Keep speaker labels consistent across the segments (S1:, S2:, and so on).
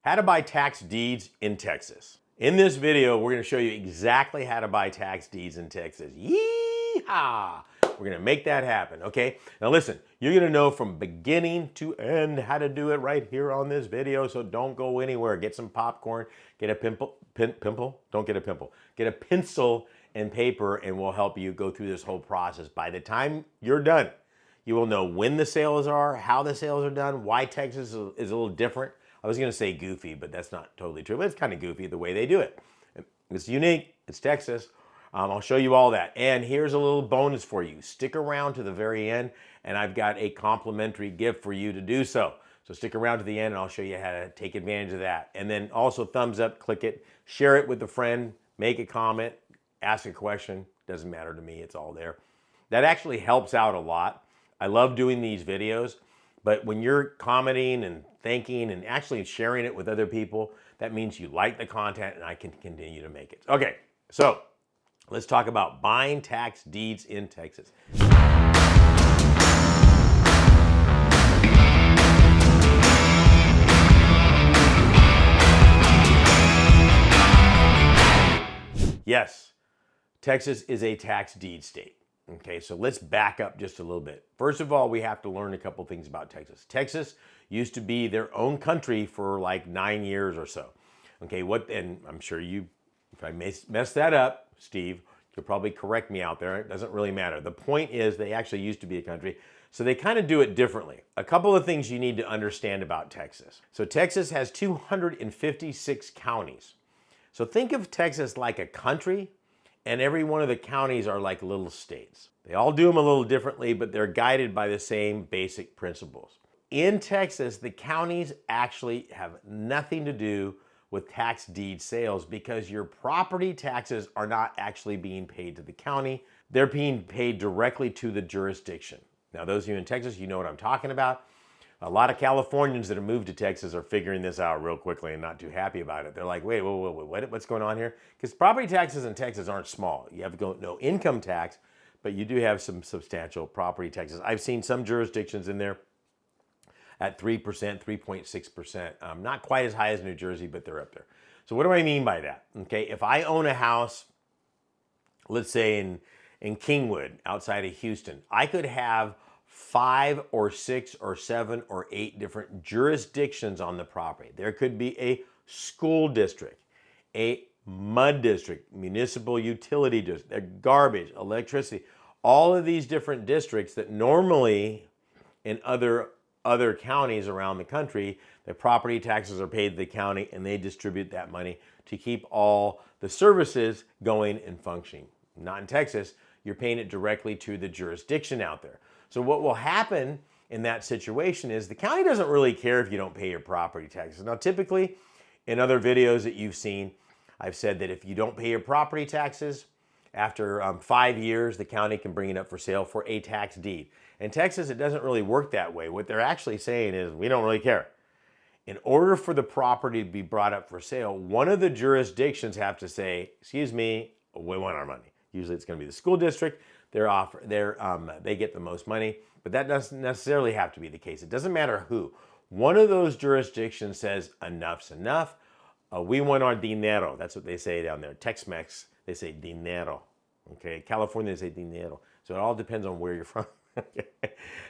S1: How to buy tax deeds in Texas. In this video, we're going to show you exactly how to buy tax deeds in Texas. Yee-haw! We're going to make that happen, okay? Now listen, you're going to know from beginning to end how to do it right here on this video, so don't go anywhere. Get some popcorn, get a don't get a pimple. Get a pencil and paper, and we'll help you go through this whole process. By the time you're done, you will know when the sales are, how the sales are done, why Texas is a little different. I was going to say goofy, but that's not totally true. But it's kind of goofy the way they do it. It's unique. It's Texas. I'll show you all that. And here's a little bonus for you. Stick around to the very end, and I've got a complimentary gift for you to do so. So stick around to the end, and I'll show you how to take advantage of that. And then also thumbs up, click it, share it with a friend, make a comment, ask a question. Doesn't matter to me. It's all there. That actually helps out a lot. I love doing these videos. But when you're commenting and thanking and actually sharing it with other people, that means you like the content and I can continue to make it. Okay, so let's talk about buying tax deeds in Texas. Yes, Texas is a tax deed state. Okay, so let's back up just a little bit. First of all, we have to learn a couple things about Texas. Texas used to be their own country for like 9 years or so. Okay, and I'm sure if I mess that up, Steve, you'll probably correct me out there. It doesn't really matter. The point is they actually used to be a country, so they kind of do it differently. A couple of things you need to understand about Texas. So Texas has 256 counties. So think of Texas like a country, and every one of the counties are like little states. They all do them a little differently, but they're guided by the same basic principles. In Texas, the counties actually have nothing to do with tax deed sales because your property taxes are not actually being paid to the county. They're being paid directly to the jurisdiction. Now, those of you in Texas, you know what I'm talking about. A lot of Californians that have moved to Texas are figuring this out real quickly and not too happy about it. They're like, wait, what's going on here? Because property taxes in Texas aren't small. You have no income tax, but you do have some substantial property taxes. I've seen some jurisdictions in there at 3%, 3.6%. Not quite as high as New Jersey, but they're up there. So what do I mean by that? Okay, if I own a house, let's say in Kingwood, outside of Houston, I could have 5 or 6 or 7 or 8 different jurisdictions on the property. There could be a school district, a mud district, municipal utility district, garbage, electricity, all of these different districts that normally in other counties around the country, the property taxes are paid to the county and they distribute that money to keep all the services going and functioning. Not in Texas, you're paying it directly to the jurisdiction out there. So what will happen in that situation is the county doesn't really care if you don't pay your property taxes. Now, typically, in other videos that you've seen, I've said that if you don't pay your property taxes, after 5 years, the county can bring it up for sale for a tax deed. In Texas, it doesn't really work that way. What they're actually saying is, we don't really care. In order for the property to be brought up for sale, one of the jurisdictions have to say, excuse me, we want our money. Usually it's going to be the school district. They get the most money, but that doesn't necessarily have to be the case. It doesn't matter who. One of those jurisdictions says enough's enough. We want our dinero. That's what they say down there. Tex-Mex, they say dinero. Okay, California, they say dinero. So it all depends on where you're from.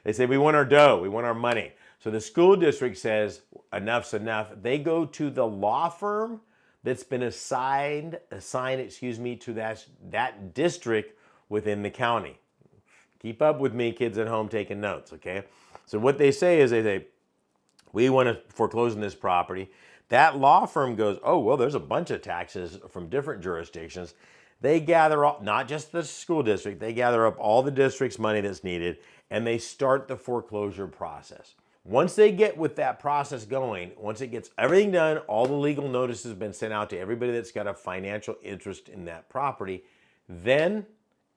S1: They say we want our dough. We want our money. So the school district says enough's enough. They go to the law firm that's been assigned to that district within the county. Keep up with me, kids at home taking notes, okay? So what they say is we want to foreclose on this property. That law firm goes, oh, well, there's a bunch of taxes from different jurisdictions. They gather up, not just the school district, they gather up all the district's money that's needed, and they start the foreclosure process. Once they get with that process going, once it gets everything done, all the legal notices have been sent out to everybody that's got a financial interest in that property, then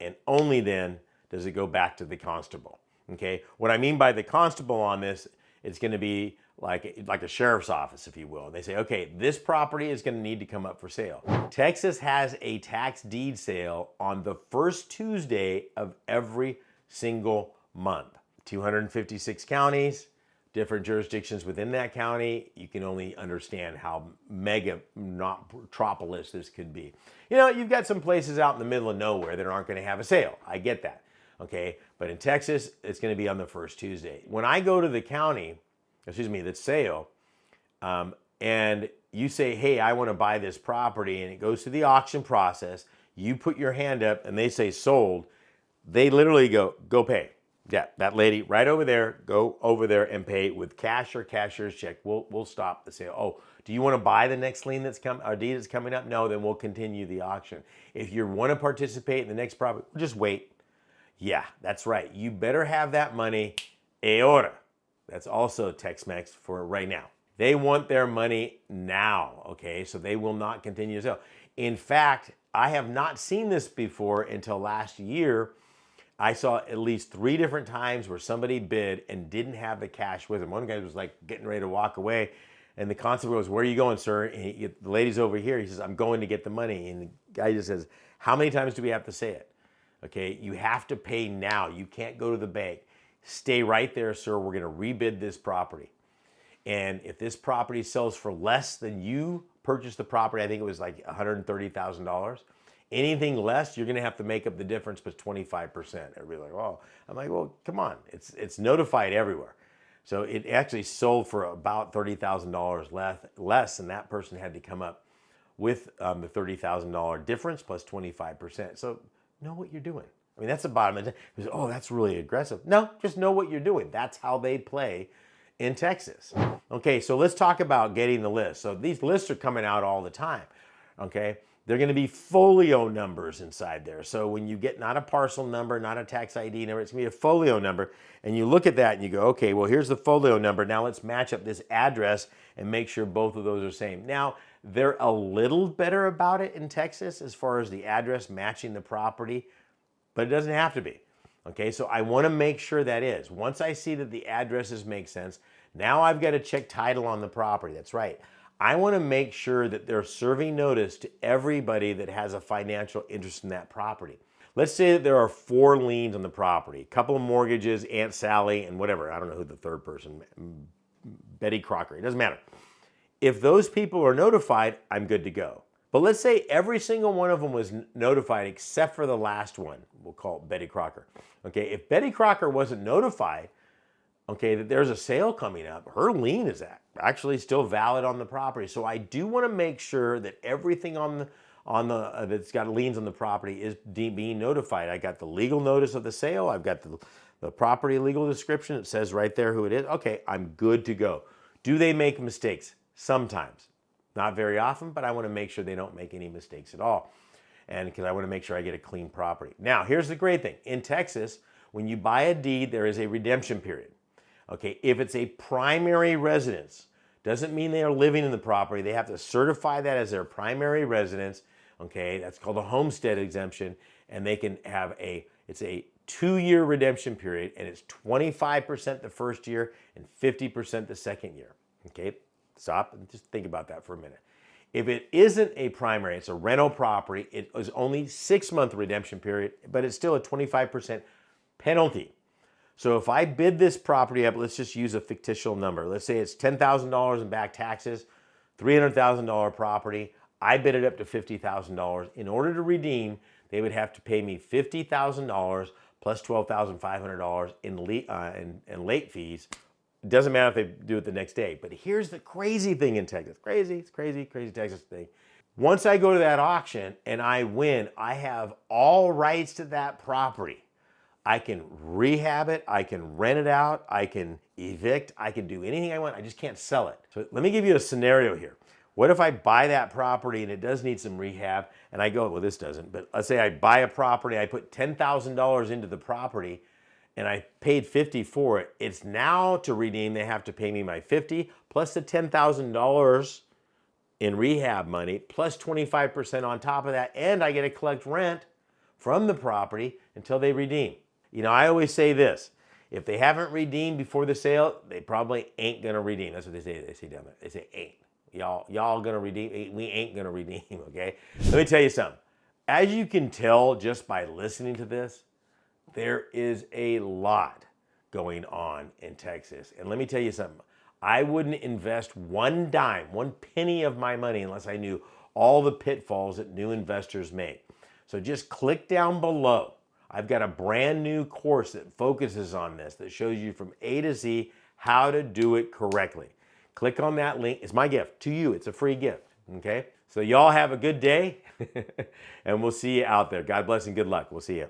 S1: and only then does it go back to the constable. Okay, what I mean by the constable on this, it's going to be like a sheriff's office, if you will. They say, okay, this property is going to need to come up for sale. Texas has a tax deed sale on the first Tuesday of every single month. 256 counties, different jurisdictions within that county, you can only understand how mega metropolis this could be. You know, you've got some places out in the middle of nowhere that aren't going to have a sale. I get that. Okay. But in Texas, it's going to be on the first Tuesday. When I go to the county, the sale, and you say, hey, I want to buy this property, and it goes through the auction process, you put your hand up and they say sold, they literally go pay. Yeah, that lady right over there, go over there and pay with cash or cashier's check. We'll stop the sale. Oh, do you want to buy the next lien or deed that's coming up? No, then we'll continue the auction. If you want to participate in the next property, just wait. Yeah, that's right. You better have that money ahora. That's also Tex-Mex for right now. They want their money now, okay? So they will not continue to sell. In fact, I have not seen this before until last year. I saw at least 3 different times where somebody bid and didn't have the cash with them. One guy was like getting ready to walk away, and the constable goes, where are you going, sir? And the lady's over here. He says, I'm going to get the money. And the guy just says, how many times do we have to say it? Okay, you have to pay now. You can't go to the bank. Stay right there, sir. We're going to rebid this property. And if this property sells for less than you purchased the property, I think it was like $130,000. Anything less, you're going to have to make up the difference plus 25%. Everybody's like, oh, I'm like, well, come on. It's notified everywhere. So it actually sold for about $30,000 less, and that person had to come up with the $30,000 difference plus 25%. So know what you're doing. I mean, that's the bottom of it. Oh, that's really aggressive. No, just know what you're doing. That's how they play in Texas. Okay, so let's talk about getting the list. So these lists are coming out all the time, okay? They're going to be folio numbers inside there. So when you get not a parcel number, not a tax ID number, it's going to be a folio number. And you look at that and you go, okay, well, here's the folio number. Now let's match up this address and make sure both of those are same. Now, they're a little better about it in Texas as far as the address matching the property, but it doesn't have to be. Okay, so I want to make sure that is. Once I see that the addresses make sense, now I've got to check title on the property. That's right. I want to make sure that they're serving notice to everybody that has a financial interest in that property. Let's say that there are 4 liens on the property, a couple of mortgages, Aunt Sally, and whatever. I don't know who the third person, Betty Crocker. It doesn't matter. If those people are notified, I'm good to go. But let's say every single one of them was notified except for the last one. We'll call it Betty Crocker. Okay, if Betty Crocker wasn't notified, okay, that there's a sale coming up, her lien is actually still valid on the property. So I do want to make sure that everything that's got liens on the property is being notified. I got the legal notice of the sale. I've got the property legal description. It says right there who it is. Okay, I'm good to go. Do they make mistakes? Sometimes. Not very often, but I want to make sure they don't make any mistakes at all. And because I want to make sure I get a clean property. Now, here's the great thing. In Texas, when you buy a deed, there is a redemption period. Okay, if it's a primary residence, doesn't mean they are living in the property. They have to certify that as their primary residence. Okay, that's called a homestead exemption, and they can have it's a 2-year redemption period, and it's 25% the first year and 50% the second year. Okay, stop and just think about that for a minute. If it isn't a primary, it's a rental property, it is only 6-month redemption period, but it's still a 25% penalty. So if I bid this property up, let's just use a fictitious number. Let's say it's $10,000 in back taxes, $300,000 property. I bid it up to $50,000. In order to redeem, they would have to pay me $50,000 plus $12,500 in late fees. It doesn't matter if they do it the next day. But here's the crazy thing in Texas. Crazy Texas thing. Once I go to that auction and I win, I have all rights to that property. I can rehab it, I can rent it out, I can evict, I can do anything I want, I just can't sell it. So let me give you a scenario here. What if I buy that property and it does need some rehab and I go, well, this doesn't, but let's say I buy a property, I put $10,000 into the property and I paid $50,000 for it. It's now to redeem, they have to pay me my $50,000 plus the $10,000 in rehab money plus 25% on top of that, and I get to collect rent from the property until they redeem. You know, I always say this, if they haven't redeemed before the sale, they probably ain't gonna redeem. That's what they say down there. They say ain't. Y'all gonna redeem? We ain't gonna redeem, okay? Let me tell you something. As you can tell just by listening to this, there is a lot going on in Texas. And let me tell you something. I wouldn't invest one dime, one penny of my money unless I knew all the pitfalls that new investors make. So just click down below. I've got a brand new course that focuses on this, that shows you from A to Z how to do it correctly. Click on that link. It's my gift to you. It's a free gift, okay? So y'all have a good day, and we'll see you out there. God bless and good luck. We'll see you.